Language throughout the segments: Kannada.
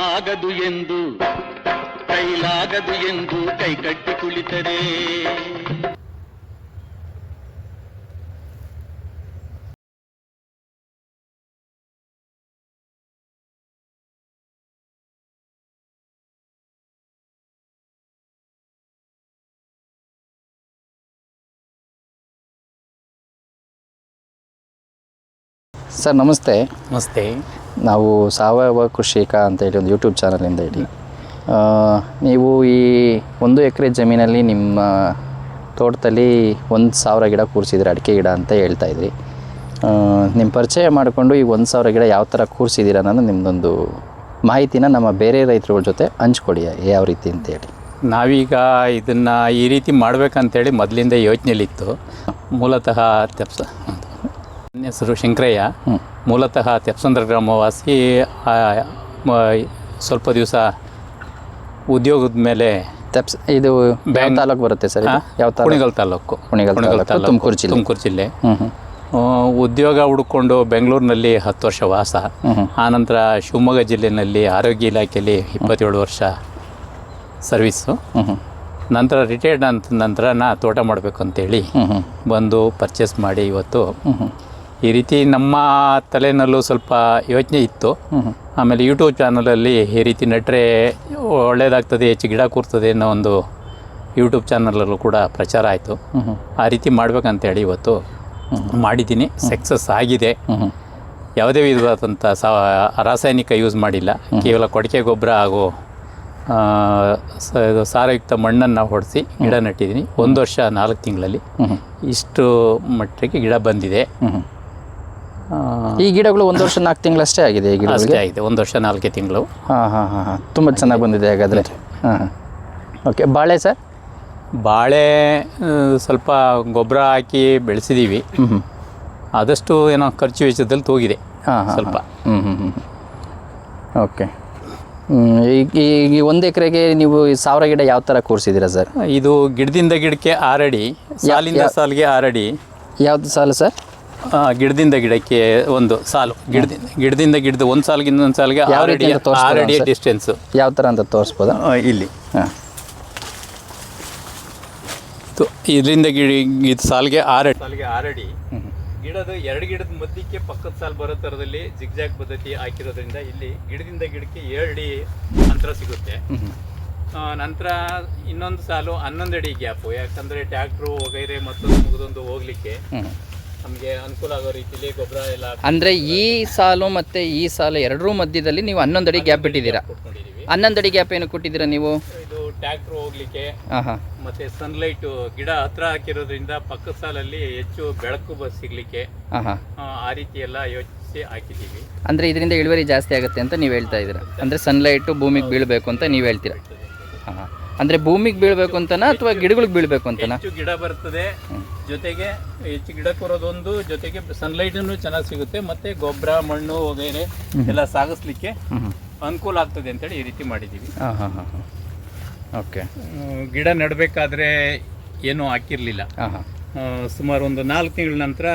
ಆಗದು ಎಂದು ಕೈಲಾಗದು ಎಂದು ಕೈಕಟ್ಟಿ ಕುಳಿತರೆ ಸರ್ ನಮಸ್ತೆ. ನಮಸ್ತೆ. ನಾವು ಸಾವಯವ ಕೃಷಿಕ ಅಂತೇಳಿ ಒಂದು ಯೂಟ್ಯೂಬ್ ಚಾನಲಿಂದ ಹೇಳಿ, ನೀವು ಈ 1 ಎಕರೆ ಜಮೀನಲ್ಲಿ ನಿಮ್ಮ ತೋಟದಲ್ಲಿ 1,000 ಗಿಡ ಕೂರಿಸಿದ್ರಿ, ಅಡಿಕೆ ಗಿಡ ಅಂತ ಹೇಳ್ತಾಯಿದ್ರಿ. ನಿಮ್ಮ ಪರಿಚಯ ಮಾಡಿಕೊಂಡು ಈ 1,000 ಗಿಡ ಯಾವ ಥರ ಕೂರಿಸಿದ್ದೀರ ಅನ್ನೋದು ನಿಮ್ಮದೊಂದು ಮಾಹಿತಿನ ನಮ್ಮ ಬೇರೆ ರೈತರುಗಳ ಜೊತೆ ಹಂಚ್ಕೊಡಿ, ಯಾವ ರೀತಿ ಅಂತೇಳಿ. ನಾವೀಗ ಇದನ್ನು ಈ ರೀತಿ ಮಾಡಬೇಕಂತೇಳಿ ಮೊದಲಿಂದ ಯೋಚನೆಯಲ್ಲಿತ್ತು. ಮೂಲತಃ ನನ್ನ ಹೆಸರು ಶಂಕರಯ್ಯ, ಮೂಲತಃ ತೆಪ್ಸಂದ್ರ ಗ್ರಾಮವಾಸಿ. ಸ್ವಲ್ಪ ದಿವಸ ಉದ್ಯೋಗದ ಮೇಲೆ ಇದು ಬ್ಯಾಂಕ್ ತಾಲೂಕು ಬರುತ್ತೆ ಸರ್? ಯಾವ ಕುಣಿಗಲ್ ತಾಲೂಕು, ತುಮಕೂರು ಜಿಲ್ಲೆ. ಉದ್ಯೋಗ ಹುಡ್ಕೊಂಡು ಬೆಂಗಳೂರಿನಲ್ಲಿ 10 ವರ್ಷ ವಾಸ. ಆನಂತರ ಶಿವಮೊಗ್ಗ ಜಿಲ್ಲೆಯಲ್ಲಿ ಆರೋಗ್ಯ ಇಲಾಖೆಯಲ್ಲಿ 27 ವರ್ಷ ಸರ್ವೀಸು. ನಂತರ ರಿಟೈರ್ಡ್ ಅಂತ ನಂತರ ತೋಟ ಮಾಡಬೇಕು ಅಂತೇಳಿ ಬಂದು ಪರ್ಚೇಸ್ ಮಾಡಿ ಇವತ್ತು ಈ ರೀತಿ ನಮ್ಮ ತಲೆಯಲ್ಲೂ ಸ್ವಲ್ಪ ಯೋಚನೆ ಇತ್ತು. ಆಮೇಲೆ ಯೂಟ್ಯೂಬ್ ಚಾನಲಲ್ಲಿ ಈ ರೀತಿ ನೆಟ್ಟರೆ ಒಳ್ಳೆಯದಾಗ್ತದೆ, ಹೆಚ್ಚು ಗಿಡ ಕೂರ್ತದೆ ಅನ್ನೋ ಒಂದು ಯೂಟ್ಯೂಬ್ ಚಾನಲಲ್ಲೂ ಕೂಡ ಪ್ರಚಾರ ಆಯಿತು. ಆ ರೀತಿ ಮಾಡಬೇಕಂತೇಳಿ ಇವತ್ತು ಮಾಡಿದ್ದೀನಿ. ಸಕ್ಸಸ್ ಆಗಿದೆ. ಯಾವುದೇ ವಿಧವಾದಂಥ ರಾಸಾಯನಿಕ ಯೂಸ್ ಮಾಡಿಲ್ಲ. ಕೇವಲ ಕೊಟ್ಟಿಗೆ ಗೊಬ್ಬರ ಹಾಗೂ ಸಾರಯುಕ್ತ ಮಣ್ಣನ್ನು ಹೊಡೆಸಿ ಗಿಡ ನೆಟ್ಟಿದ್ದೀನಿ. 1 ವರ್ಷ 4 ತಿಂಗಳಲ್ಲಿ ಇಷ್ಟು ಮಟ್ಟಿಗೆ ಗಿಡ ಬಂದಿದೆ. ಈ ಗಿಡಗಳು 1 ವರ್ಷ 4 ತಿಂಗಳಷ್ಟೇ ಆಗಿದೆ? ಈ ಗಿಡ ಅಷ್ಟೇ ಆಗಿದೆ, 1 ವರ್ಷ 4 ತಿಂಗಳು. ತುಂಬ ಚೆನ್ನಾಗಿ ಬಂದಿದೆ ಹಾಗಾದರೆ. ಓಕೆ. ಬಾಳೆ ಸರ್? ಬಾಳೆ ಸ್ವಲ್ಪ ಗೊಬ್ಬರ ಹಾಕಿ ಬೆಳೆಸಿದ್ದೀವಿ. ಆದಷ್ಟು ಏನೋ ಖರ್ಚು ವೆಚ್ಚದಲ್ಲಿ ತೂಗಿದೆ ಸ್ವಲ್ಪ. ಓಕೆ. ಈ 1 ಎಕರೆಗೆ ನೀವು 1000 ಗಿಡ ಯಾವ ಥರ ಕೂರಿಸಿದ್ದೀರಾ ಸರ್? ಇದು ಗಿಡದಿಂದ ಗಿಡಕ್ಕೆ 6 ಅಡಿ, ಸಾಲಿಂದ ಸಾಲಿಗೆ 6 ಅಡಿ. ಯಾವುದು ಸಾಲು ಸರ್? ಗಿಡದಿಂದ ಗಿಡಕ್ಕೆ ಒಂದು ಸಾಲು, ಗಿಡದಿಂದ ಗಿಡದ ಒಂದು ಸಾಲಿಗಿಂದ ಒಂದು ಸಾಲಿಗೆ 6 ಅಡಿ ಡಿಸ್ಟೆನ್ಸು. ಯಾವ ಥರ ಅಂತ ತೋರಿಸ್ಬೋದಾ? ಇಲ್ಲಿ ಇದರಿಂದ ಸಾಲಿಗೆ 6 ಅಡಿ. ಗಿಡದ 2 ಗಿಡದ ಮಧ್ಯಕ್ಕೆ ಪಕ್ಕದ ಸಾಲು ಬರೋ ಥರದಲ್ಲಿ ಜಿಗ್ಜಾಗ್ ಪದ್ಧತಿ ಹಾಕಿರೋದ್ರಿಂದ ಇಲ್ಲಿ ಗಿಡದಿಂದ ಗಿಡಕ್ಕೆ 7 ಅಡಿ ಅಂತರ ಸಿಗುತ್ತೆ. ನಂತರ ಇನ್ನೊಂದು ಸಾಲು 11 ಅಡಿ ಗ್ಯಾಪು, ಯಾಕಂದರೆ ಟ್ಯಾಕ್ಟ್ರು ವಗೈರೆ ಮತ್ತೊಂದು ಮುಗಿದೊಂದು ಹೋಗ್ಲಿಕ್ಕೆ ನಮಗೆ ಅನುಕೂಲ ಆಗೋ ರೀತಿಯಲ್ಲಿ ಗೊಬ್ಬರ ಎಲ್ಲ. ಅಂದರೆ ಈ ಸಾಲು ಮತ್ತು ಈ ಸಾಲು ಎರಡರೂ ಮಧ್ಯದಲ್ಲಿ ನೀವು 11 ಅಡಿ ಗ್ಯಾಪ್ ಬಿಟ್ಟಿದ್ದೀರಾ? 11 ಅಡಿ ಗ್ಯಾಪ್ ಏನು ಕೊಟ್ಟಿದ್ದೀರಾ ನೀವು? ಇದು ಟ್ಯಾಕ್ಟ್ರು ಹೋಗ್ಲಿಕ್ಕೆ ಮತ್ತೆ ಸನ್ಲೈಟ್ ಗಿಡ ಹತ್ರ ಹಾಕಿರೋದ್ರಿಂದ ಪಕ್ಕದ ಸಾಲಲ್ಲಿ ಹೆಚ್ಚು ಬೆಳಕು ಸಿಗ್ಲಿಕ್ಕೆ ಆ ರೀತಿ ಎಲ್ಲ ಯೋಚಿಸಿ ಹಾಕಿದ್ದೀವಿ. ಅಂದರೆ ಇದರಿಂದ ಇಳುವರಿ ಜಾಸ್ತಿ ಆಗುತ್ತೆ ಅಂತ ನೀವು ಹೇಳ್ತಾ ಇದ್ದೀರಾ? ಅಂದರೆ ಸನ್ಲೈಟು ಭೂಮಿಗೆ ಬೀಳಬೇಕು ಅಂತ ನೀವು ಹೇಳ್ತೀರಾ? ಅಂದರೆ ಭೂಮಿಗೆ ಬೀಳಬೇಕು ಅಂತನಾ ಅಥವಾ ಗಿಡಗಳಿಗೆ ಬೀಳಬೇಕು ಅಂತನಾ? ಹೆಚ್ಚು ಗಿಡ ಬರ್ತದೆ, ಜೊತೆಗೆ ಹೆಚ್ಚು ಗಿಡ ಕೊರೋದೊಂದು, ಜೊತೆಗೆ ಸನ್ಲೈಟನ್ನು ಚೆನ್ನಾಗಿ ಸಿಗುತ್ತೆ, ಮತ್ತೆ ಗೊಬ್ಬರ ಮಣ್ಣು ವಗೈರೆ ಎಲ್ಲ ಸಾಗಿಸ್ಲಿಕ್ಕೆ ಅನುಕೂಲ ಆಗ್ತದೆ ಅಂತೇಳಿ ಈ ರೀತಿ ಮಾಡಿದ್ದೀವಿ. ಓಕೆ. ಗಿಡ ನೆಡಬೇಕಾದ್ರೆ ಏನೂ ಹಾಕಿರಲಿಲ್ಲ. ಸುಮಾರು ಒಂದು 4 ತಿಂಗಳ ನಂತರ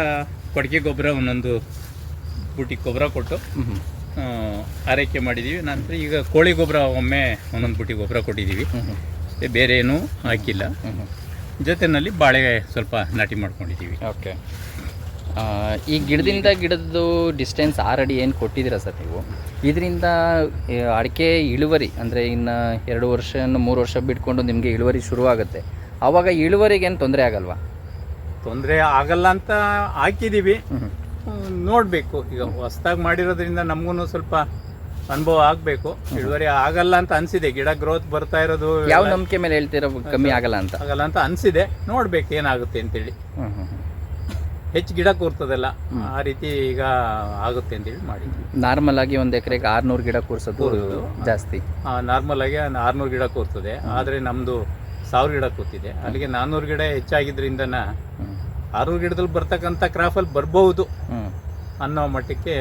ಕೊಟ್ಟಿಗೆ ಗೊಬ್ಬರ ಒಂದೊಂದು ಬುಟ್ಟಿ ಗೊಬ್ಬರ ಕೊಟ್ಟು ಆರೈಕೆ ಮಾಡಿದ್ದೀವಿ. ನಂತರ ಈಗ ಕೋಳಿ ಗೊಬ್ಬರ ಒಮ್ಮೆ ಒಂದೊಂದು ಬುಟ್ಟಿ ಗೊಬ್ಬರ ಕೊಟ್ಟಿದ್ದೀವಿ. ಬೇರೆ ಏನೂ ಹಾಕಿಲ್ಲ. ಜೊತೆಯಲ್ಲಿ ಬಾಳೆ ಸ್ವಲ್ಪ ನಾಟಿ ಮಾಡ್ಕೊಂಡಿದ್ದೀವಿ. ಓಕೆ. ಈ ಗಿಡದಿಂದ ಗಿಡದ್ದು ಡಿಸ್ಟೆನ್ಸ್ 6 ಅಡಿ ಏನು ಕೊಟ್ಟಿದ್ದೀರಾ ಸರ್ ನೀವು? ಇದರಿಂದ ಅಡಿಕೆ ಇಳುವರಿ ಅಂದರೆ ಇನ್ನು 2 ವರ್ಷ 3 ವರ್ಷ ಬಿಟ್ಕೊಂಡು ನಿಮಗೆ ಇಳುವರಿ ಶುರುವಾಗುತ್ತೆ, ಆವಾಗ ಇಳುವರಿಗೆ ಏನು ತೊಂದರೆ ಆಗಲ್ವಾ? ತೊಂದರೆ ಆಗಲ್ಲ ಅಂತ ಹಾಕಿದ್ದೀವಿ. ನೋಡಬೇಕು, ಈಗ ಹೊಸದಾಗಿ ಮಾಡಿರೋದ್ರಿಂದ ನಮಗೂ ಸ್ವಲ್ಪ ಅನುಭವ ಆಗಬೇಕು. ಇಳುವರಿ ಆಗಲ್ಲ ಅಂತ ಅನಿಸಿದೆ. ಗಿಡ ಗ್ರೋತ್ ಬರ್ತಾ ಇರೋದು ಯಾವ ನಂಬಿಕೆ ಮೇಲೆ ಹೇಳ್ತೀರೋ ಕಮ್ಮಿ ಆಗಲ್ಲ ಅಂತ ಅನಿಸಿದೆ. ನೋಡಬೇಕು ಏನಾಗುತ್ತೆ ಅಂತೇಳಿ. ಹೆಚ್ಚು ಗಿಡ ಕೂರ್ತದಲ್ಲ, ಆ ರೀತಿ ಈಗ ಆಗುತ್ತೆ ಅಂತೇಳಿ ಮಾಡಿದ್ವಿ. ನಾರ್ಮಲ್ ಆಗಿ 1 ಎಕರೆಗೆ 600 ಗಿಡ ಕೂರಿಸೋದು ಜಾಸ್ತಿ. ನಾರ್ಮಲ್ ಆಗಿ 600 ಗಿಡ ಕೂರ್ತದೆ. ಆದರೆ ನಮ್ಮದು 1000 ಗಿಡ ಕೂತಿದೆ. ಅಲ್ಲಿಗೆ 400 ಗಿಡ ಹೆಚ್ಚಾಗಿದ್ದರಿಂದ 600 ಗಿಡದಲ್ಲಿ ಬರ್ತಕ್ಕಂಥ ಕ್ರಾಫಲ್ಲಿ ಬರ್ಬೋದು ಅನ್ನೋ ಮಟ್ಟಕ್ಕೆ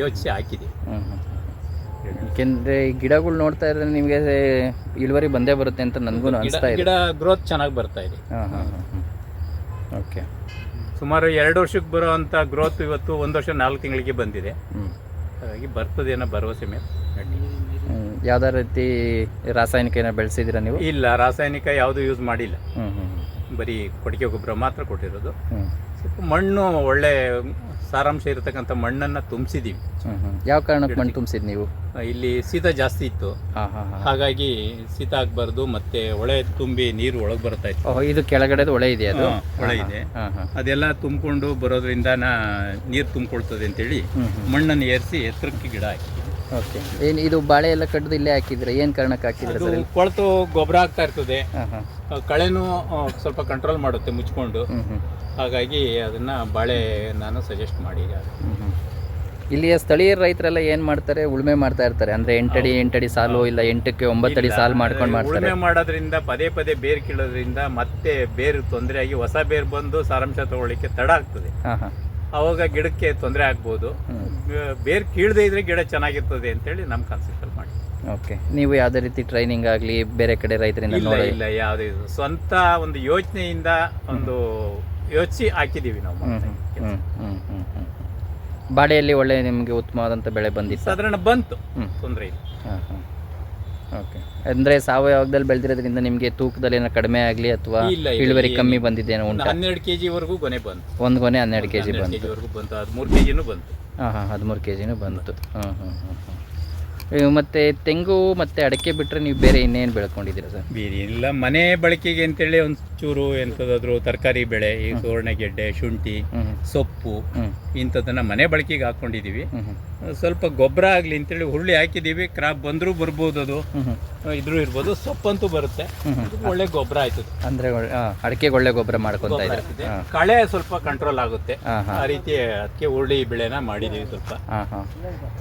ಯೋಚಿಸಿ ಹಾಕಿದ್ದೀವಿ. ಯಾಕೆಂದರೆ ಗಿಡಗಳು ನೋಡ್ತಾ ಇದ್ರೆ ನಿಮಗೆ ಇಳುವರಿ ಬಂದೇ ಬರುತ್ತೆ ಅಂತ ನನಗೂ ಅನಿಸ್ತಾ ಇದೆ. ಗಿಡ ಗ್ರೋತ್ ಚೆನ್ನಾಗಿ ಬರ್ತಾ ಇದೆ. ಓಕೆ. ಸುಮಾರು 2 ವರ್ಷಕ್ಕೆ ಬರೋವಂಥ ಗ್ರೋತ್ ಇವತ್ತು 1 ವರ್ಷ 4 ತಿಂಗಳಿಗೆ ಬಂದಿದೆ. ಹಾಗಾಗಿ ಬರ್ತದೆ ಅನ್ನೋ ಭರವಸೆ ಮೇಲೆ. ಯಾವ್ದಾರ ರೀತಿ ರಾಸಾಯನಿಕ ಏನೋ ಬೆಳೆಸಿದ್ದೀರಾ ನೀವು? ಇಲ್ಲ, ರಾಸಾಯನಿಕ ಯಾವುದು ಯೂಸ್ ಮಾಡಿಲ್ಲ. ಹ್ಞೂ ಹ್ಞೂ ಬರೀ ಕೊಟ್ಟಿಗೆ ಗೊಬ್ಬರ ಮಾತ್ರ ಕೊಟ್ಟಿರೋದು. ಹ್ಞೂ ಸ್ವಲ್ಪ ಮಣ್ಣು ಒಳ್ಳೆ ಸಾರಾಂಶ ಇರತಕ್ಕಂಥ ಮಣ್ಣನ್ನು ತುಂಬಿಸಿದ್ದೀವಿ. ಹ್ಞೂ ಯಾವ ಕಾರಣಕ್ಕೆ ಮಣ್ಣು ತುಂಬಿಸಿದ್ದು ನೀವು? ಇಲ್ಲಿ ಶೀತ ಜಾಸ್ತಿ ಇತ್ತು, ಹಾಂ ಹಾಂ ಹಾಂ. ಹಾಗಾಗಿ ಶೀತ ಆಗಬಾರ್ದು, ಮತ್ತೆ ಒಳೆ ತುಂಬಿ ನೀರು ಒಳಗೆ ಬರ್ತಾ ಇತ್ತು. ಓಹ್, ಇದು ಕೆಳಗಡೆದು ಹೊಳೆ ಇದೆಯಾ ಅದು? ಒಳೆ ಇದೆ, ಹಾಂ ಹಾಂ. ಅದೆಲ್ಲ ತುಂಬಿಕೊಂಡು ಬರೋದ್ರಿಂದ ನೀರು ತುಂಬಿಕೊಳ್ತದೆ ಅಂತೇಳಿ ಮಣ್ಣನ್ನು ಏರಿಸಿ ಎತ್ತರಕ್ಕೆ ಗಿಡ ಹಾಕಿದ್ದೀವಿ. ಓಕೆ. ಏನು ಇದು ಬಾಳೆ ಎಲ್ಲ ಕಡ್ದು ಇಲ್ಲೇ ಹಾಕಿದ್ರೆ ಏನು ಕಾರಣಕ್ಕೆ ಹಾಕಿದ್ರೆ ಅದು ಸರ್? ಕೊಳೆತು ಗೊಬ್ಬರ ಆಗ್ತಾ ಇರ್ತದೆ, ಹಾಂ ಹಾಂ. ಕಳೆನೂ ಸ್ವಲ್ಪ ಕಂಟ್ರೋಲ್ ಮಾಡುತ್ತೆ ಮುಚ್ಕೊಂಡು. ಹ್ಞೂ ಹ್ಞೂ. ಹಾಗಾಗಿ ಅದನ್ನು ಬಾಳೆ ನಾನು ಸಜೆಸ್ಟ್ ಮಾಡಿ. ಇಲ್ಲಿಯ ಸ್ಥಳೀಯ ರೈತರೆಲ್ಲ ಏನು ಮಾಡ್ತಾರೆ, ಉಳುಮೆ ಮಾಡ್ತಾ ಇರ್ತಾರೆ. ಅಂದರೆ 8 ಅಡಿ ಸಾಲು, ಇಲ್ಲ 8ಕ್ಕೆ 9 ಅಡಿ ಸಾಲು ಮಾಡ್ಕೊಂಡು ಮಾಡ್ತಾರೆ. ಉಳುಮೆ ಮಾಡೋದ್ರಿಂದ ಪದೇ ಪದೇ ಬೇರು ಕೀಳೋದ್ರಿಂದ ಮತ್ತೆ ಬೇರು ತೊಂದರೆ ಆಗಿ ಹೊಸ ಬೇರು ಬಂದು ಸಾರಾಂಶ ತಗೊಳ್ಳಿಕ್ಕೆ ತಡ ಆಗ್ತದೆ. ಹಾಂ ಹಾಂ. ಅವಾಗ ಗಿಡಕ್ಕೆ ತೊಂದರೆ ಆಗ್ಬೋದು. ಬೇರು ಕೀಳದೇ ಇದ್ರೆ ಗಿಡ ಚೆನ್ನಾಗಿರ್ತದೆ ಅಂತೇಳಿ ನಮ್ಮ ಕಾನ್ಸೆಪ್ಟಲ್ಲಿ ಮಾಡಿ. ಓಕೆ. ನೀವು ಯಾವುದೇ ರೀತಿ ಟ್ರೈನಿಂಗ್ ಆಗಲಿ ಬೇರೆ ಕಡೆ ರೈತರಿಂದ ಇಲ್ಲ ನೋಡಿ? ಇಲ್ಲ, ಯಾವುದೇ ಇದು ಸ್ವಂತ ಒಂದು ಯೋಚನೆಯಿಂದ ಒಂದು ಯೋಚಿಸಿ ಹಾಕಿದ್ದೀವಿ ನಾವು. ಬಾಳೆಯಲ್ಲಿ ಒಳ್ಳೆ ನಿಮಗೆ ಉತ್ತಮವಾದಂಥ ಬೆಳೆ ಬಂದಿತ್ತು? ಸಾಧಾರಣ ಬಂತು, ತೊಂದರೆ ಇಲ್ಲ. ಹಾಂ ಹಾಂ. ಓಕೆ. ಅಂದರೆ ಸಾವಯವದಲ್ಲಿ ಬೆಳೆದಿರೋದ್ರಿಂದ ನಿಮಗೆ ತೂಕದಲ್ಲಿ ಏನೋ ಕಡಿಮೆ ಆಗಲಿ ಅಥವಾ ಇಲ್ಲ, ಇಳುವರಿ ಕಮ್ಮಿ ಬಂದಿದ್ದೇನೋ ಉಂಟಾ? 12 kg ವರೆಗೂ ಗೊನೆ ಬಂತು. ಒಂದು ಗೊನೆ 12 kg 12 ಬಂತು. kg ವರೆಗೂ ಬಂತು, 13 kgನೂ ಬಂತು. ಹಾಂ ಹಾಂ, 13 kgನೂ ಬಂತು. ಹಾಂ ಹಾಂ ಹಾಂ ಹಾಂ. ಮತ್ತು ತೆಂಗು ಮತ್ತು ಅಡಿಕೆ ಬಿಟ್ಟರೆ ನೀವು ಬೇರೆ ಇನ್ನೇನು ಬೆಳ್ಕೊಂಡಿದ್ದೀರಾ ಸರ್? ಬೇರೆ ಇಲ್ಲ, ಮನೆ ಬಳಕೆಗೆ ಅಂತೇಳಿ ಒಂದು ಚೂರು ಎಂಥದಾದ್ರು ತರಕಾರಿ ಬೆಳೆ, ಈ ಸುವರ್ಣಗೆಡ್ಡೆ, ಶುಂಠಿ, ಸೊಪ್ಪು ಇಂಥದ್ದನ್ನು ಮನೆ ಬಳಕೆಗೆ ಹಾಕ್ಕೊಂಡಿದ್ದೀವಿ. ಸ್ವಲ್ಪ ಗೊಬ್ಬರ ಆಗಲಿ ಅಂತೇಳಿ ಹುರುಳಿ ಹಾಕಿದ್ದೀವಿ. ಕ್ರಾಪ್ ಬಂದರೂ ಬರ್ಬೋದು, ಅದು ಇದ್ರೂ ಇರ್ಬೋದು. ಸೊಪ್ಪಂತೂ ಬರುತ್ತೆ, ಒಳ್ಳೆ ಗೊಬ್ಬರ ಆಯ್ತದೆ. ಅಂದರೆ ಅಡಿಕೆಗೆ ಒಳ್ಳೆ ಗೊಬ್ಬರ ಮಾಡ್ಕೊತಾ ಇದ್ದಾರೆ. ಕಳೆ ಸ್ವಲ್ಪ ಕಂಟ್ರೋಲ್ ಆಗುತ್ತೆ, ಆ ರೀತಿ ಅದಕ್ಕೆ ಹುರುಳಿ ಬೆಳೆನ ಮಾಡಿದ್ದೀವಿ ಸ್ವಲ್ಪ. ಹಾಂ ಹಾಂ.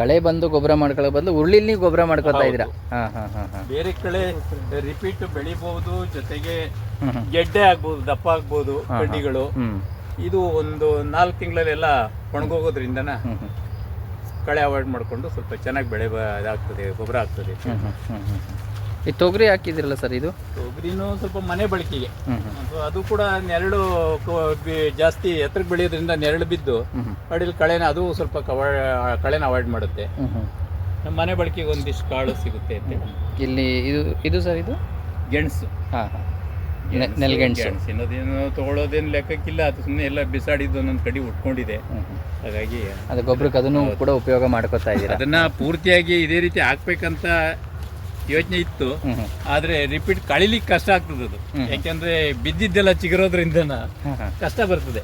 ಕಳೆ ಬಂದು ಗೊಬ್ಬರ ಮಾಡ್ಕೊಳ್ಳೋ ಬದಲು ಹುರುಳಿಲಿ ನೀವು ಗೊಬ್ಬರ ಮಾಡ್ಕೊತಾ ಇದ್ದೀರಾ? ಹಾಂ ಹಾಂ ಹಾಂ ಹಾಂ. ಬೇರೆ ಕಡೆ ರಿಪೀಟ್ ಬೆಳಿಬಹುದು, ಜೊತೆಗೆ ಗೆಡ್ಡೆ ಆಗ್ಬೋದು, ದಪ್ಪ ಆಗ್ಬೋದು ಕಡ್ಡಿಗಳು. ಇದು ಒಂದು 4 ತಿಂಗಳಲ್ಲೆಲ್ಲ ಒಣಗೋಗೋದ್ರಿಂದನ ಕಳೆ ಅವಾಯ್ಡ್ ಮಾಡಿಕೊಂಡು ಸ್ವಲ್ಪ ಚೆನ್ನಾಗಿ ಬೆಳೆ ಇದಾಗ್ತದೆ, ಗೊಬ್ಬರ ಆಗ್ತದೆ. ಈ ತೊಗರಿ ಹಾಕಿದಿರಲ್ಲ ಸರ್, ಇದು ತೊಗರಿನೂ ಸ್ವಲ್ಪ ಮನೆ ಬಳಕೆಗೆ. ಅದು ಕೂಡ ನೆರಳು ಜಾಸ್ತಿ ಎತ್ತರಕ್ಕೆ ಬೆಳೆಯೋದ್ರಿಂದ ನೆರಳು ಬಿದ್ದು ಅಡಿಲಿ ಕಳೆನ, ಅದು ಸ್ವಲ್ಪ ಕಳೆನ ಅವಾಯ್ಡ್ ಮಾಡುತ್ತೆ. ಮನೆ ಬಳಕೆಗೆ ಒಂದಿಷ್ಟು ಕಾಳು ಸಿಗುತ್ತೆ ಅಂತ. ಇಲ್ಲಿ ಇದು ಸರ್, ಇದು ಗೆಣಸು. ಹಾಂ ಹಾಂ. ನೆಲ್ಗೆಣಸು ಇನ್ನೋದೇನು ತೊಗೊಳೋದೇನು ಲೆಕ್ಕಕ್ಕಿಲ್ಲ, ಅದು ಸುಮ್ಮನೆ ಎಲ್ಲ ಬಿಸಾಡಿದ್ದು ಒಂದೊಂದು ಕಡೆ ಉಟ್ಕೊಂಡಿದೆ. ಹಾಗಾಗಿ ಅದು ಗೊಬ್ಬರಕ್ಕೆ ಅದನ್ನು ಕೂಡ ಉಪಯೋಗ ಮಾಡ್ಕೊತಾ ಇದ್ದೀರಾ? ಅದನ್ನ ಪೂರ್ತಿಯಾಗಿ ಇದೇ ರೀತಿ ಹಾಕ್ಬೇಕಂತ ಯೋಚನೆ ಇತ್ತು, ಆದ್ರೆ ರಿಪೀಟ್ ಕಳಿಲಿಕ್ಕೆ ಕಷ್ಟ ಆಗ್ತದೆ ಅದು. ಯಾಕೆಂದ್ರೆ ಬಿದ್ದಿದ್ದೆಲ್ಲ ಚಿಗುರೋದ್ರಿಂದ ಕಷ್ಟ ಬರ್ತದೆ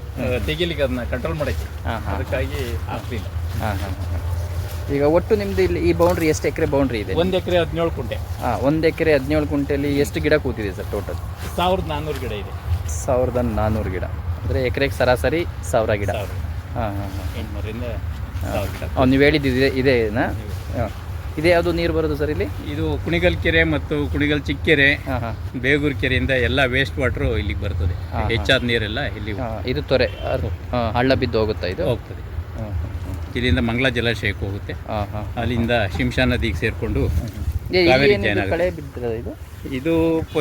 ತೆಗಿಲಿಕ್ಕೆ, ಅದನ್ನ ಕಂಟ್ರೋಲ್ ಮಾಡಕ್ಕೆ. ಅದಕ್ಕಾಗಿ ಆಗ್ತಿಲ್ಲ. ಈಗ ಒಟ್ಟು ನಿಮ್ದು ಇಲ್ಲಿ ಈ ಬೌಂಡ್ರಿ ಎಷ್ಟು ಎಕರೆ ಬೌಂಡ್ರಿ ಇದೆ? 1 ಎಕರೆ 17 ಕುಂಟೆ. 1 ಎಕರೆ 17 ಕುಂಟೆಯಲ್ಲಿ ಎಷ್ಟು ಗಿಡ ಕೂತಿದೆ ಸರ್ ಟೋಟಲ್? 1400 ಗಿಡ ಇದೆ. 1400 ಗಿಡ ಅಂದರೆ ಎಕರೆಗೆ ಸರಾಸರಿ 1000 ಗಿಡ. ಹಾಂ ಹಾಂ ಹಾಂ. 800ರಿಂದ 1000 ಗಿಡ. ನೀವು ಹೇಳಿದ್ದು ಇದೇನಾ? ಇದೇ ಯಾವುದು ನೀರು ಬರೋದು ಸರ್ ಇಲ್ಲಿ? ಇದು ಕುಣಿಗಲ್ ಕೆರೆ ಮತ್ತು ಕುಣಿಗಲ್ ಚಿಕ್ಕೆರೆ, ಬೇಗೂರು ಕೆರೆಯಿಂದ ಎಲ್ಲ ವೇಸ್ಟ್ ವಾಟರ್ ಇಲ್ಲಿಗೆ ಬರ್ತದೆ. ಹೆಚ್ಚಾದ ನೀರೆಲ್ಲ ಇಲ್ಲಿ. ಇದು ತೊರೆ ಹಳ್ಳ ಬಿದ್ದು ಹೋಗುತ್ತಾ? ಇದು ಹೋಗ್ತದೆ. ಇಲ್ಲಿಂದ ಮಂಗಳಾ ಜಲಾಶಯಕ್ಕೆ ಹೋಗುತ್ತೆ, ಅಲ್ಲಿಂದ ಶಿಂಷಾ ನದಿಗೆ ಸೇರಿಕೊಂಡು ಕಳೆ ಬಿದ್ದಿರೋದು ಇದು.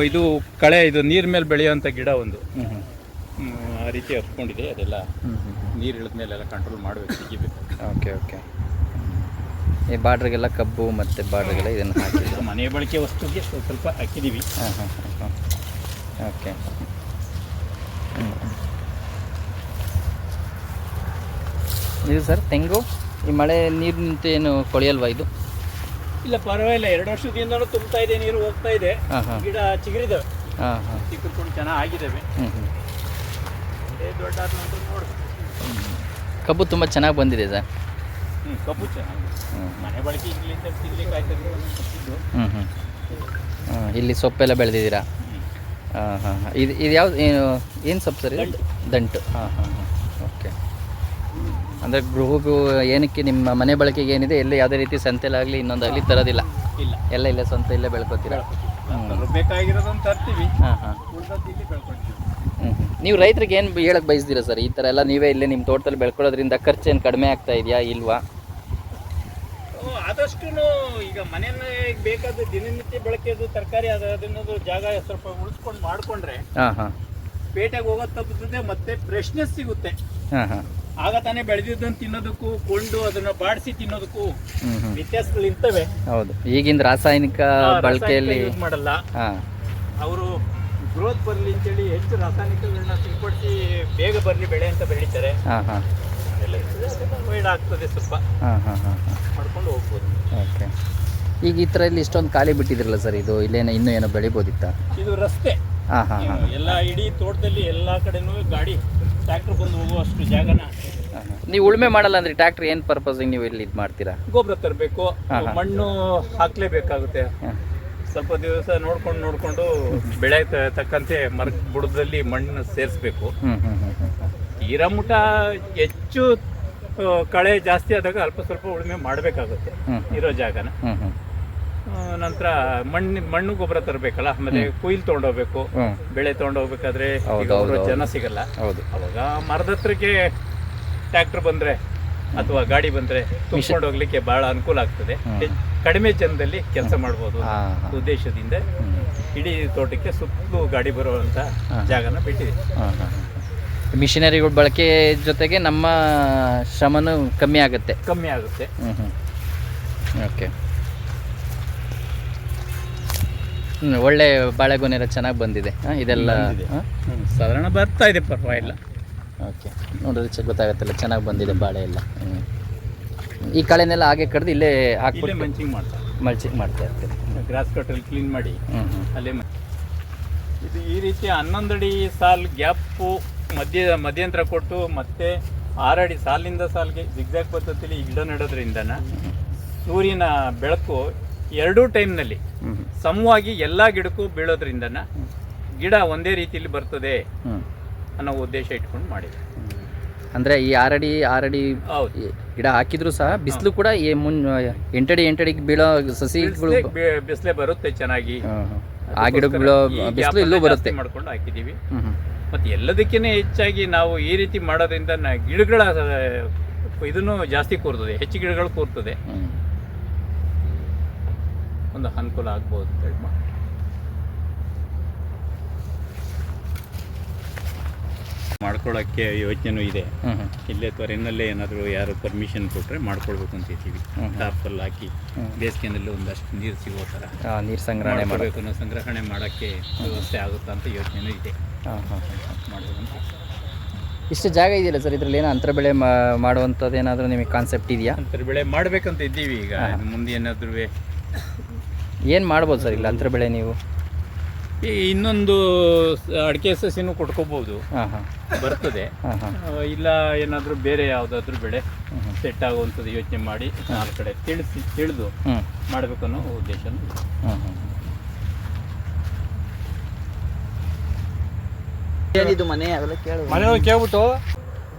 ಇದು ಕಳೆ, ಇದು ನೀರ್ ಮೇಲೆ ಬೆಳೆಯುವಂಥ ಗಿಡ ಒಂದು ಆ ರೀತಿ ಹತ್ಕೊಂಡಿದೆ. ಅದೆಲ್ಲ ನೀರು ಇಳಿದ ಮೇಲೆಲ್ಲ ಕಂಟ್ರೋಲ್ ಮಾಡಬೇಕು, ತೆಗಿಬೇಕು. Okay okay. ಈ ಬಾರ್ಡ್ರಿಗೆಲ್ಲ ಕಬ್ಬು ಮತ್ತು ಬಾರ್ಡ್ರಿಗೆಲ್ಲ ಇದನ್ನು ಹಾಕಿದ್ರು. ಮನೆ ಬಳಕೆ ವಸ್ತುಗೆ ಸ್ವಲ್ಪ ಹಾಕಿದ್ದೀವಿ. ಹಾಂ ಹಾಂ ಹಾಂ. ಓಕೆ. ಇದು ಸರ್ ತೆಂಗು ಈ ಮಳೆ ನೀರು ನಿಂತು ಏನು ಕೊಳೆಯಲ್ವಾ ಇದು? ಇಲ್ಲ, ಪರವಾಗಿಲ್ಲ. 2 ವರ್ಷದಿಂದಲೂ ತುಂಬ್ತಾ ಇದೆ, ನೀರು ಹೋಗ್ತಾ ಇದೆ. ಗಿಡ ಚಿಗುರಿದಾವೆ, ಚಿಕ್ಕುಕೊಂಡು ಚೆನ್ನಾಗಿ ಆಗಿದ್ದಾವೆ. ದೊಡ್ಡ ನೋಡ್ಬೇಕು. ಕಬ್ಬು ತುಂಬ ಚೆನ್ನಾಗಿ ಬಂದಿದೆ ಸರ್. ಕಬ್ಬು ಚೆನ್ನಾಗಿ ಮನೆ ಬಳಕೆ ಇಲ್ಲಿಂದ ತಿನ್ಲಿಕ್ಕೆ ಆಯ್ತದೆ. ಇಲ್ಲಿ ಸೊಪ್ಪೆಲ್ಲ ಬೆಳೆದಿದ್ದೀರಾ? ಹಾಂ ಹಾಂ ಹಾಂ. ಇದು ಯಾವ್ದು ಏನು ಸೊಪ್ಪು ಸರ್ ಇದು? ದಂಟು. ಹಾಂ ಹಾಂ ಹಾಂ. ಓಕೆ. ಅಂದರೆ ಗೃಹಗೂ ಏನಕ್ಕೆ ನಿಮ್ಮ ಮನೆ ಬಳಕೆಗೆ ಏನಿದೆ ಎಲ್ಲ ಯಾವುದೇ ರೀತಿ ಸಂತೆಲಾಗಲಿ ಇನ್ನೊಂದಾಗಲಿ ತರೋದಿಲ್ಲ? ಇಲ್ಲ, ಎಲ್ಲ ಇಲ್ಲೇ ಸ್ವಂತ ಇಲ್ಲೇ ಬೆಳ್ಕೊತೀರಾ? ಬೇಕಾಗಿರೋದನ್ನು ತರ್ತೀವಿ. ಹಾಂ ಹಾಂ. ಇಲ್ಲಿ ಬೆಳ್ಕೊಳ್ತೀವಿ. ನೀವು ರೈತರಿಗೆ ಏನು ಹೇಳಕ್ಕೆ ಬಯಸ್ತೀರಾ ಸರ್? ಈ ಥರ ಎಲ್ಲ ನೀವೇ ಇಲ್ಲೇ ನಿಮ್ಮ ತೋಟದಲ್ಲಿ ಬೆಳ್ಕೊಳ್ಳೋದ್ರಿಂದ ಖರ್ಚೇನು ಕಡಿಮೆ ಆಗ್ತಾ ಇದೆಯಾ ಇಲ್ವಾ? ಆದಷ್ಟು ಈಗ ಮನೆಯಲ್ಲಿ ಬೇಕಾದ ದಿನನಿತ್ಯ ಬಳಕೆದು ತರಕಾರಿ ಅದನ್ನದು ಜಾಗ ಸ್ವಲ್ಪ ಉಳಿಸ್ಕೊಂಡು ಮಾಡಿಕೊಂಡ್ರೆ ಹಾಂ ಹಾಂ ಪೇಟೆಗೆ ಹೋಗೋದು ತಪ್ಪುತ್ತದೆ, ಮತ್ತೆ ಫ್ರೆಶ್ನೆಸ್ ಸಿಗುತ್ತೆ. ಹಾಂ ಹಾಂ. ಆಗ ತಾನೇ ಬೆಳೆದಿದ್ದನ್ನು ತಿನ್ನೋದಕ್ಕೂ ಕೊಂಡು ಅದನ್ನ ಬಾಡಿಸಿ ತಿನ್ನೋದಕ್ಕೂ ವ್ಯತ್ಯಾಸಗಳು ಇರ್ತವೆ. ಹೌದು, ಈಗಿನ ರಾಸಾಯನಿಕ ಬಳಕೆಯಲ್ಲಿ ಯೂಸ್ ಮಾಡಲ್ಲ. ಹಾಂ, ಅವರು ಗ್ರೋತ್ ಬರಲಿ ಅಂತೇಳಿ ಹೆಚ್ಚು ರಾಸಾಯನಿಕಗಳನ್ನ ಸಿಂಪಡಿಸಿ ಬೇಗ ಬರಲಿ ಬೆಳೆ ಅಂತ ಬೆಳೀತಾರೆ. ಹಾಂ ಹಾಂ ಎಲ್ಲ ವೈಡ್ ಆಗ್ತದೆ, ಸ್ವಲ್ಪ ಹಾಂ ಹಾಂ ಹಾಂ ಹಾಂ ಮಾಡ್ಕೊಂಡು ಹೋಗ್ಬೋದು. ಓಕೆ. ಈಗ ಈ ಥರ ಇಲ್ಲಿ ಇಷ್ಟೊಂದು ಖಾಲಿ ಬಿಟ್ಟಿದ್ರಲ್ಲ ಸರ್, ಇದು ಇಲ್ಲೇನೋ ಇನ್ನೂ ಏನೋ ಬೆಳಿಬೋದಿತ್ತಾ? ಇದು ರಸ್ತೆ. ಹಾಂ ಹಾಂ ಹಾಂ. ಎಲ್ಲ ಇಡೀ ತೋಟದಲ್ಲಿ ಎಲ್ಲ ಕಡೆನೂ ಗಾಡಿ ಟ್ರ್ಯಾಕ್ಟರ್ ಬಂದು ಹೋಗುವಷ್ಟು ಜಾಗನ. ನೀವು ಉಳುಮೆ ಮಾಡಲ್ಲ ಅಂದ್ರೆ ಟ್ರ್ಯಾಕ್ಟರ್ ಏನು ಪರ್ಪಸ್ಗೆ ನೀವು ಇಲ್ಲಿ ಇದು ಮಾಡ್ತೀರಾ? ಗೊಬ್ಬರ ತರಬೇಕು, ಮಣ್ಣು ಹಾಕ್ಲೇಬೇಕಾಗುತ್ತೆ. ಸ್ವಲ್ಪ ದಿವಸ ನೋಡ್ಕೊಂಡು ಬೆಳೆ ತಕ್ಕಂತೆ ಮರ ಬುಡದಲ್ಲಿ ಮಣ್ಣನ್ನು ಸೇರಿಸ್ಬೇಕು. ತೀರಾ ಮುಟ ಹೆಚ್ಚು ಕಳೆ ಜಾಸ್ತಿ ಆದಾಗ ಅಲ್ಪ ಸ್ವಲ್ಪ ಉಳುಮೆ ಮಾಡಬೇಕಾಗುತ್ತೆ ಇರೋ ಜಾಗನ. ನಂತರ ಮಣ್ಣು ಗೊಬ್ಬರ ತರಬೇಕಲ್ಲ, ಆಮೇಲೆ ಕೊಯ್ಲು ತೊಗೊಂಡೋಗ್ಬೇಕು. ಬೆಳೆ ತೊಗೊಂಡೋಗ್ಬೇಕಾದ್ರೆ ಜನ ಸಿಗಲ್ಲ. ಅವಾಗ ಮರದ ಹತ್ರಕ್ಕೆ ಟ್ರ್ಯಾಕ್ಟರ್ ಬಂದ್ರೆ ಅಥವಾ ಗಾಡಿ ಬಂದ್ರೆ ತುಂಬಿಕೊಂಡು ಹೋಗ್ಲಿಕ್ಕೆ ಬಹಳ ಅನುಕೂಲ ಆಗ್ತದೆ. ಕಡಿಮೆ ಜನದಲ್ಲಿ ಕೆಲಸ ಮಾಡ್ಬೋದು ಉದ್ದೇಶದಿಂದ ಇಡೀ ತೋಟಕ್ಕೆ ಸುತ್ತಲೂ ಗಾಡಿ ಬರುವಂತ ಜಾಗನ ಬಿಟ್ಟಿದೆ. ಮಿಷಿನರಿಗಳ ಬಳಕೆ ಜೊತೆಗೆ ನಮ್ಮ ಶ್ರಮನೂ ಕಮ್ಮಿ ಆಗುತ್ತೆ. ಓಕೆ. ಒಳ್ಳೆ ಬಾಳೆಗೊನೆಲ್ಲ ಚೆನ್ನಾಗಿ ಬಂದಿದೆ. ಇದೆಲ್ಲ ಸಾಧಾರಣ ಬರ್ತಾ ಇದೆ, ಪರವಾಗಿಲ್ಲ. ಓಕೆ, ನೋಡಿದ್ರೆ ಗೊತ್ತಾಗತ್ತಲ್ಲ, ಚೆನ್ನಾಗಿ ಬಂದಿದೆ ಬಾಳೆ ಎಲ್ಲ. ಈ ಕಳೆನೆಲ್ಲ ಹಾಗೆ ಕಡ್ದು ಇಲ್ಲೇ ಹಾಕ್ಬಿಟ್ಟು ಮಲ್ಚಿಂಗ್ ಮಾಡ್ತಾ ಇರ್ತೀವಿ. ಗ್ರಾಸ್ ಕಟ್ಟಲ್ಲಿ ಕ್ಲೀನ್ ಮಾಡಿ ಅಲ್ಲೇ ಇದು ಈ ರೀತಿ 11 ಅಡಿ ಸಾಲ್ ಗ್ಯಾಪು ಮಧ್ಯಂತರ ಕೊಟ್ಟು ಮತ್ತೆ 6 ಅಡಿ ಸಾಲಿನಿಂದ ಸಾಲಿಗೆ ಜಿಗ್ಜಾಗ್ ಪದ್ಧತಿಯಲ್ಲಿ ಗಿಡ ನೆಡೋದ್ರಿಂದನ ಸೂರ್ಯನ ಬೆಳಕು ಎರಡೂ ಟೈಮ್ನಲ್ಲಿ ಸಮವಾಗಿ ಎಲ್ಲ ಗಿಡಕ್ಕೂ ಬೀಳೋದ್ರಿಂದನ ಗಿಡ ಒಂದೇ ರೀತಿಯಲ್ಲಿ ಬರ್ತದೆ ಅನ್ನೋ ಉದ್ದೇಶ ಇಟ್ಕೊಂಡು ಮಾಡಿದೆ. ಅಂದರೆ ಈ 6 ಅಡಿ ಗಿಡ ಹಾಕಿದ್ರು ಸಹ ಬಿಸಿಲು ಕೂಡ 8 ಅಡಿಗೆ ಬೀಳೋ ಸಸಿಗಳು ಬಿಸಿಲೇ ಬರುತ್ತೆ ಚೆನ್ನಾಗಿ. ಆ ಗಿಡಕ್ಕೆ ಬೀಳೋ ಬಿಸಿಲು ಇಲ್ಲೂ ಬರುತ್ತೆ ಮಾಡ್ಕೊಂಡು ಹಾಕಿದ್ದೀವಿ. ಮತ್ತು ಎಲ್ಲದಕ್ಕಿಂತ ಹೆಚ್ಚಾಗಿ ನಾವು ಈ ರೀತಿ ಮಾಡೋದ್ರಿಂದ ಗಿಡಗಳ ಇದನ್ನು ಜಾಸ್ತಿ ಕೂರ್ತದೆ, ಹೆಚ್ಚು ಗಿಡಗಳು ಕೂರ್ತದೆ, ಒಂದು ಅನುಕೂಲ ಆಗ್ಬೋದು ಅಂತ ಹೇಳಿ ಮಾಡ್ಕೊಳ್ಳೋಕ್ಕೆ ಯೋಚನೆನೂ ಇದೆ. ಇಲ್ಲೇ ತ್ವರೆನಲ್ಲೇ ಏನಾದರೂ ಯಾರು ಪರ್ಮಿಷನ್ ಕೊಟ್ಟರೆ ಮಾಡ್ಕೊಳ್ಬೇಕು ಅಂತ ಇದ್ದೀವಿ. ಟಾಪಲ್ಲಿ ಹಾಕಿ ಬೇಸಿಗೆನಲ್ಲಿ ಒಂದಷ್ಟು ನೀರು ಸಿಗೋ ಥರ ನೀರು ಸಂಗ್ರಹಣೆ ಮಾಡಬೇಕು ಅನ್ನೋ ಸಂಗ್ರಹಣೆ ಮಾಡೋಕ್ಕೆ ವ್ಯವಸ್ಥೆ ಆಗುತ್ತಾ ಅಂತ ಯೋಚನೆನೂ ಇದೆ. ಮಾಡಬೇಕಂತ ಇಷ್ಟು ಜಾಗ ಇದೆಯಲ್ಲ ಸರ್, ಇದರಲ್ಲಿ ಏನೋ ಅಂತರ ಬೆಳೆ ಮಾಡುವಂಥದ್ದು ಏನಾದರೂ ನಿಮಗೆ ಕಾನ್ಸೆಪ್ಟ್ ಇದೆಯಾ? ಅಂತರ ಬೆಳೆ ಮಾಡಬೇಕಂತ ಇದ್ದೀವಿ. ಈಗ ಮುಂದೆ ಏನಾದರೂ ಏನು ಮಾಡ್ಬೋದು ಸರ್ ಇಲ್ಲ ಅಂತರ ಬೆಳೆ? ನೀವು ಈ ಇನ್ನೊಂದು ಅಡಿಕೆ ಸಸಿನೂ ಕೊಟ್ಕೋಬೋದು, ಬರ್ತದೆ. ಇಲ್ಲ ಏನಾದರೂ ಬೇರೆ ಯಾವುದಾದ್ರೂ ಬೆಳೆ ಸೆಟ್ ಆಗುವಂಥದ್ದು ಯೋಚನೆ ಮಾಡಿ 4 ಕಡೆ ತಿಳಿದು ಮಾಡಬೇಕು ಅನ್ನೋ ಉದ್ದೇಶ. ಏನಿದು ಮನೆ ಕೇಳ್ಬಿಟ್ಟು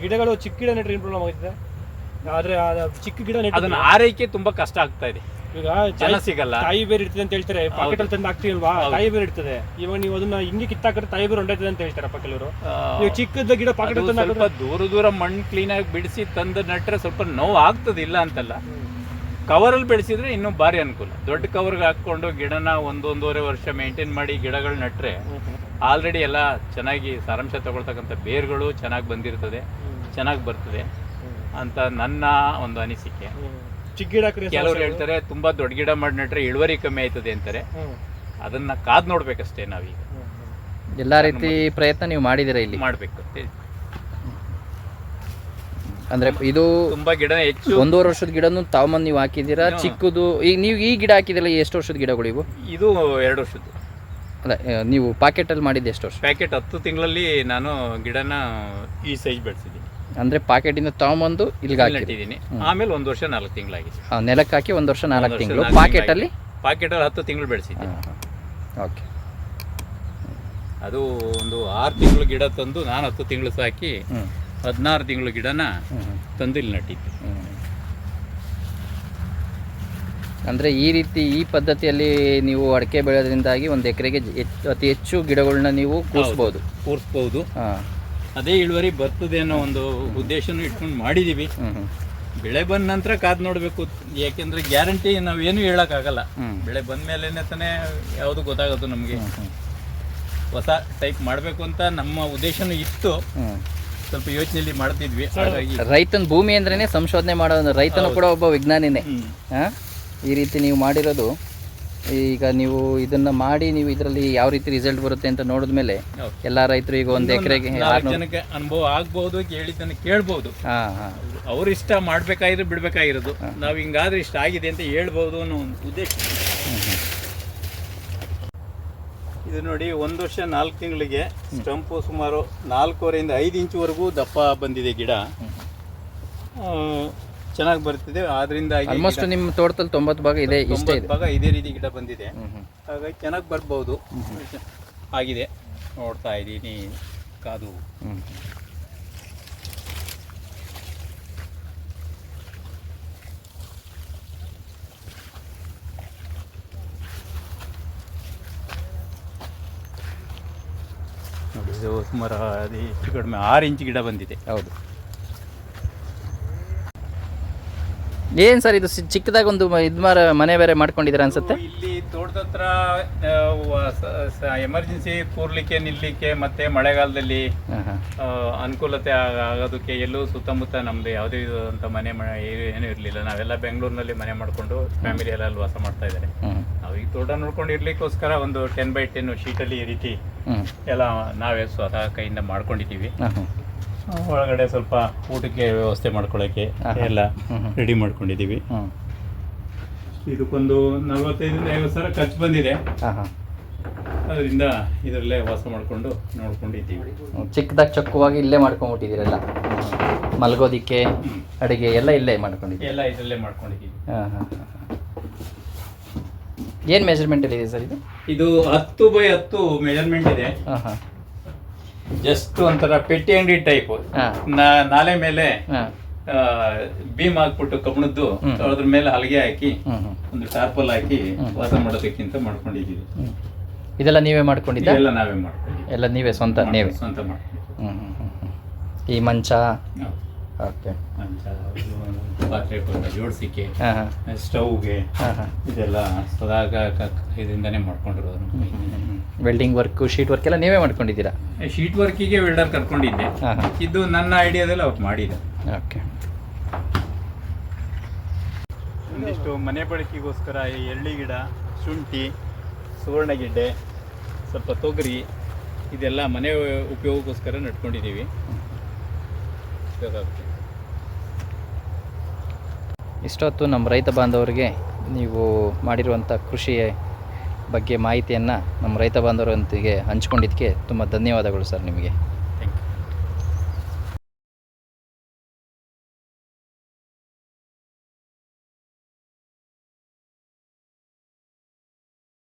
ಗಿಡಗಳು ಚಿಕ್ಕ ಗಿಡ ನೆಟ್ರೆ ಏನು ಪ್ರಾಬ್ಲಮ್ ಆಗುತ್ತೆ. ಆದರೆ ಚಿಕ್ಕ ಗಿಡ ಅದನ್ನ ಆರೈಕೆ ತುಂಬಾ ಕಷ್ಟ ಆಗ್ತಾ ಇದೆ. ಈಗ ಜನ ಸಿಗಲ್ಲ, ತಾಯಿ ಬೇರೆ ಇರ್ತದೆ ಅಂತ ಹೇಳ್ತಾರೆ. ಪಾಕೆಟ್ ಅಲ್ಲಿ ತಂದು ಹಾಕ್ತೀವಲ್ವಾ, ತಾಯಿ ಬೇರೆ ಇರ್ತದೆ. ಇವಾಗ ನೀವು ಅದನ್ನ ಹಿಂಗೆ ಕಿತ್ತಾಕಿದ್ರೆ ತಾಯಿ ಬೇರೆ ಹೊಂಟೈತದೆ ಅಂತ ಹೇಳ್ತಾರಪ್ಪ ಕೆಲವರು. ನೀವು ಚಿಕ್ಕದ ಗಿಡ ಪಾಕೆಟ್ ಸ್ವಲ್ಪ ದೂರ ಮಣ್ಣು ಕ್ಲೀನ್ ಆಗಿ ಬಿಡಿಸಿ ತಂದು ನೆಟ್ರೆ ಸ್ವಲ್ಪ ನೋವು ಆಗ್ತದೆ, ಇಲ್ಲ ಅಂತಲ್ಲ. ಕವರಲ್ಲಿ ಬೆಳೆಸಿದ್ರೆ ಇನ್ನೂ ಭಾರಿ ಅನುಕೂಲ. ದೊಡ್ಡ ಕವರ್ಗೆ ಹಾಕೊಂಡು ಗಿಡನ 1-1.5 ವರ್ಷ ಮೇಂಟೈನ್ ಮಾಡಿ ಗಿಡಗಳು ನೆಟ್ರೆ ಆಲ್ರೆಡಿ ಎಲ್ಲ ಚೆನ್ನಾಗಿ ಸಾರಾಂಶ ತಗೊಳ್ತಕ್ಕಂಥ ಬೇರುಗಳು ಚೆನ್ನಾಗಿ ಬಂದಿರ್ತದೆ, ಚೆನ್ನಾಗಿ ಬರ್ತದೆ ಅಂತ ನನ್ನ ಒಂದು ಅನಿಸಿಕೆ. ಚಿಕ್ಕ ಗಿಡ ಕೆಲವರು ಹೇಳ್ತಾರೆ ತುಂಬಾ ದೊಡ್ಡ ಗಿಡ ಮಾಡಿ ನೆಟ್ರೆ ಇಳುವರಿ ಕಮ್ಮಿ ಆಯ್ತದೆ ಅಂತಾರೆ. ಅದನ್ನ ಕಾದ್ ನೋಡ್ಬೇಕಷ್ಟೇ. ನಾವೀಗ ಎಲ್ಲಾ ರೀತಿ ಪ್ರಯತ್ನ ನೀವು ಮಾಡಿದಿರ ಇಲ್ಲಿ? ಮಾಡ್ಬೇಕು. ಅಂದ್ರೆ ಇದು ತುಂಬಾ ಗಿಡ ಹೆಚ್ಚು 1.5 ವರ್ಷದ ಗಿಡನು ತಾವಮನ್ ನೀವು ಹಾಕಿದ್ದೀರಾ. ಚಿಕ್ಕದು ಈಗ ನೀವು ಈ ಗಿಡ ಹಾಕಿದಿಲ್ಲ, ಎಷ್ಟು ವರ್ಷದ ಗಿಡಗಳು ಇವು? ಇದು 2 ವರ್ಷದ್ದು. ಅಲ್ಲ, ನೀವು ಪ್ಯಾಕೆಟ್ ಅಲ್ಲಿ ಮಾಡಿದ್ದು ಎಷ್ಟು ವರ್ಷ? ಪ್ಯಾಕೆಟ್ 10 ತಿಂಗಳಲ್ಲಿ ನಾನು ಗಿಡನ ಈ ಸೈಜ್ ಬೆಳೆಸಿದ್ದೀನಿ. ಅಂದ್ರೆ ಪ್ಯಾಕೆಟ್ ಇಂದ ತಗೊಂಬಂದು ಇಲ್ಲಿಗೆ ಹಾಕಿದ್ದೀನಿ. ಆಮೇಲೆ 1 ವರ್ಷ 4 ತಿಂಗಳಾಗಿದೆ. ನೆಲಕ್ಕೆ ಹಾಕಿ 1 ವರ್ಷ 4 ತಿಂಗಳು. ಪ್ಯಾಕೆಟ್ ಅಲ್ಲಿ 10 ತಿಂಗಳು ಬೆಳೆಸಿದ್ದೀನಿ. ಓಕೆ. ಅದು ಒಂದು 6 ತಿಂಗಳು ಗಿಡ ತಂದು ನಾನು 10 ತಿಂಗಳು ಸಾಕಿ 16 ತಿಂಗಳು ಗಿಡನ ತಂದು ಇಲ್ಲಿ ನಟ್ಟಿದ್ದೆ. ಅಂದರೆ ಈ ರೀತಿ ಈ ಪದ್ಧತಿಯಲ್ಲಿ ನೀವು ಅಡಿಕೆ ಬೆಳೆಯೋದ್ರಿಂದಾಗಿ 1 ಎಕರೆಗೆ ಅತಿ ಹೆಚ್ಚು ಗಿಡಗಳನ್ನ ನೀವು ಕೂರಿಸ್ಬೋದು. ಅದೇ ಇಳುವರಿ ಬರ್ತದೆ ಅನ್ನೋ ಒಂದು ಉದ್ದೇಶನೂ ಇಟ್ಕೊಂಡು ಮಾಡಿದ್ದೀವಿ. ಬೆಳೆ ಬಂದ ನಂತರ ಕಾದು ನೋಡಬೇಕು. ಯಾಕೆಂದರೆ ಗ್ಯಾರಂಟಿ ನಾವೇನು ಹೇಳೋಕ್ಕಾಗಲ್ಲ. ಬೆಳೆ ಬಂದ ಮೇಲೇ ತಾನೇ ಯಾವುದು ಗೊತ್ತಾಗೋದು ನಮಗೆ. ಹೊಸ ಟೈಪ್ ಮಾಡಬೇಕು ಅಂತ ನಮ್ಮ ಉದ್ದೇಶನೂ ಇತ್ತು. ಸ್ವಲ್ಪ ಯೋಚನೆಯಲ್ಲಿ ಮಾಡ್ತಿದ್ವಿ. ಹಾಗಾಗಿ ರೈತನ ಭೂಮಿ ಅಂದ್ರೇ ಸಂಶೋಧನೆ ಮಾಡೋ ರೈತನು ಕೂಡ ಒಬ್ಬ ವಿಜ್ಞಾನಿನೇ. ಹಾಂ, ಈ ರೀತಿ ನೀವು ಮಾಡಿರೋದು, ಈಗ ನೀವು ಇದನ್ನು ಮಾಡಿ ನೀವು ಇದರಲ್ಲಿ ಯಾವ ರೀತಿ ರಿಸಲ್ಟ್ ಬರುತ್ತೆ ಅಂತ ನೋಡಿದ್ಮೇಲೆ ಎಲ್ಲ ರೈತರು ಈಗ ಒಂದು ಎಕರೆಗೆ 4 ಜನಕ್ಕೆ ಅನುಭವ ಆಗ್ಬೋದು, ಕೇಳಿದ್ದನ್ನು ಕೇಳ್ಬೋದು. ಅವ್ರು ಇಷ್ಟ ಮಾಡ್ಬೇಕಾಗಿರೋ ಬಿಡ್ಬೇಕಾಗಿರೋದು, ನಾವು ಹಿಂಗಾದ್ರೆ ಇಷ್ಟ ಆಗಿದೆ ಅಂತ ಹೇಳ್ಬೋದು ಅನ್ನೋ ಒಂದು ಉದ್ದೇಶ. ಇದು ನೋಡಿ, 1 ವರ್ಷ 4 ತಿಂಗಳಿಗೆ ಸ್ಟಂಪು ಸುಮಾರು 4.5 ಇಂದ 5 ಇಂಚುವರೆಗೂ ದಪ್ಪ ಬಂದಿದೆ ಗಿಡ. ಚೆನ್ನಾಗಿ ಬರ್ತಿದೆ. ಆದ್ರಿಂದ ಆಲ್ಮೋಸ್ಟ್ ನಿಮ್ಮ ತೋಟದಲ್ಲಿ 90 ಭಾಗ ಇದೆ, 90 ಭಾಗ ಇದೇ ರೀತಿ ಗಿಡ ಬಂದಿದೆ. ಹಾಗಾಗಿ ಚೆನ್ನಾಗಿ ಬರ್ಬೋದು. ಆಗಿದೆ, ನೋಡ್ತಾ ಇದ್ದೀನಿ ಕಾದು. ನೋಡಿ, ಇದು ಸುಮಾರು ಅದು ಹೆಚ್ಚು ಕಡಿಮೆ 6 ಇಂಚ್ ಗಿಡ ಬಂದಿದೆ. ಹೌದು. ಏನು ಸರ್ ಇದು ಚಿಕ್ಕದಾಗಿ ಒಂದು ಮನೆ ಬೇರೆ ಮಾಡ್ಕೊಂಡಿದ್ದೀರಾ ಅನ್ಸುತ್ತೆ? ಇಲ್ಲಿ ತೋಟದ ಹತ್ರ ಎಮರ್ಜೆನ್ಸಿ ಕೂರ್ಲಿಕ್ಕೆ, ನಿಲ್ಲಲಿಕ್ಕೆ, ಮತ್ತೆ ಮಳೆಗಾಲದಲ್ಲಿ ಅನುಕೂಲತೆ ಆಗೋದಕ್ಕೆ ಎಲ್ಲೂ ಸುತ್ತಮುತ್ತ ನಮ್ದು ಯಾವುದೇ ಅಂತ ಮನೆ ಏನೂ ಇರಲಿಲ್ಲ. ನಾವೆಲ್ಲ ಬೆಂಗಳೂರಿನಲ್ಲಿ ಮನೆ ಮಾಡಿಕೊಂಡು ಫ್ಯಾಮಿಲಿ ಎಲ್ಲ ಅಲ್ಲಿ ವಾಸ ಮಾಡ್ತಾ ಇದ್ದಾರೆ. ನಾವು ಈ ತೋಟ ನೋಡ್ಕೊಂಡು ಇರ್ಲಿಕ್ಕೋಸ್ಕರ ಒಂದು 10x10 ಶೀಟಲ್ಲಿ ಈ ರೀತಿ ಎಲ್ಲ ನಾವೇ ಸ್ವತಃ ಕೈಯಿಂದ ಮಾಡ್ಕೊಂಡಿದ್ದೀವಿ. ಒಳಗಡೆ ಸ್ವಲ್ಪ ಊಟಕ್ಕೆ ವ್ಯವಸ್ಥೆ ಮಾಡ್ಕೊಳ್ಳೋಕ್ಕೆ ಎಲ್ಲ ರೆಡಿ ಮಾಡ್ಕೊಂಡಿದ್ದೀವಿ. ಇದಕ್ಕೊಂದು 45 50 ಸಾವಿರ ಖರ್ಚು ಬಂದಿದೆ. ಅದರಿಂದ ಇದರಲ್ಲೇ ವಾಸ ಮಾಡಿಕೊಂಡು ನೋಡ್ಕೊಂಡಿದ್ದೀವಿ. ಚಿಕ್ಕದಾಗಿ ಚೊಕ್ಕವಾಗಿ ಇಲ್ಲೇ ಮಾಡ್ಕೊಂಡ್ಬಿಟ್ಟಿದ್ದೀರಲ್ಲ, ಮಲಗೋದಿಕ್ಕೆ, ಅಡುಗೆ ಎಲ್ಲ ಇಲ್ಲೇ ಮಾಡ್ಕೊಂಡಿದ್ದೀವಿ. ಎಲ್ಲ ಇದರಲ್ಲೇ ಮಾಡ್ಕೊಂಡಿದ್ದೀವಿ. ಏನು ಮೆಜರ್ಮೆಂಟಲ್ಲಿ ಇದೆ ಸರ್ ಇದು? ಇದು 10x10 ಮೆಜರ್ಮೆಂಟ್ ಇದೆ. ಜಸ್ಟ್ ಒಂಥರ ಪೆಟ್ಟಿ ಅಂಗಡಿ ಟೈಪ್. ನಾಲೆ ಮೇಲೆ ಬೀಮ್ ಹಾಕ್ಬಿಟ್ಟು ಕಬ್ಬಣದ್ದು ಅದ್ರ ಮೇಲೆ ಹಲಗೆ ಹಾಕಿ ಒಂದು ಟಾರ್ಪಲ್ ಹಾಕಿ ವಾಸ ಮಾಡೋದಕ್ಕಿಂತ ಮಾಡ್ಕೊಂಡಿದ್ದೀವಿ. ಇದೆಲ್ಲ ನೀವೇ ಮಾಡ್ಕೊಂಡಿದ್ದೀವಿ? ಎಲ್ಲ ನಾವೇ ಮಾಡ್ಕೊಂಡಿದ್ದೀವಿ. ಎಲ್ಲ ನೀವೇ ಸ್ವಂತ ಮಾಡ್ಕೊಂಡಿದ್ದೀವಿ. ಈ ಮಂಚ, ಓಕೆ, ಮಂಚ, ಪಾತ್ರೆ ಜೋಡಿಸಿಕೆ, ಸ್ಟವ್ಗೆ ಇದೆಲ್ಲ ಸದಾಗ ಇದರಿಂದನೇ ಮಾಡ್ಕೊಂಡಿರೋದು. ವೆಲ್ಡಿಂಗ್ ವರ್ಕ್, ಶೀಟ್ ವರ್ಕ್ ಎಲ್ಲ ನೀವೇ ಮಾಡ್ಕೊಂಡಿದ್ದೀರಾ? ಶೀಟ್ ವರ್ಕಿಗೆ ವೆಲ್ಡರ್ ಕರ್ಕೊಂಡಿದ್ದೆ. ಇದು ನನ್ನ ಐಡಿಯಾದಲ್ಲಿ ಅವ್ರು ಮಾಡಿದೆ. ಓಕೆ. ಒಂದಿಷ್ಟು ಮನೆ ಬಳಕೆಗೋಸ್ಕರ ಎಳ್ಳಿ ಗಿಡ, ಶುಂಠಿ, ಸುವರ್ಣಗೆಡ್ಡೆ, ಸ್ವಲ್ಪ ತೊಗರಿ, ಇದೆಲ್ಲ ಮನೆ ಉಪಯೋಗಕ್ಕೋಸ್ಕರ ನಟ್ಕೊಂಡಿದ್ದೀವಿ. ಇಷ್ಟೊತ್ತು ನಮ್ಮ ರೈತ ಬಾಂಧವರಿಗೆ ನೀವು ಮಾಡಿರುವಂಥ ಕೃಷಿಯ ಬಗ್ಗೆ ಮಾಹಿತಿಯನ್ನು ನಮ್ಮ ರೈತ ಬಾಂಧವರೊಂದಿಗೆ ಹಂಚ್ಕೊಂಡಿದ್ದಕ್ಕೆ ತುಂಬ ಧನ್ಯವಾದಗಳು ಸರ್ ನಿಮಗೆ.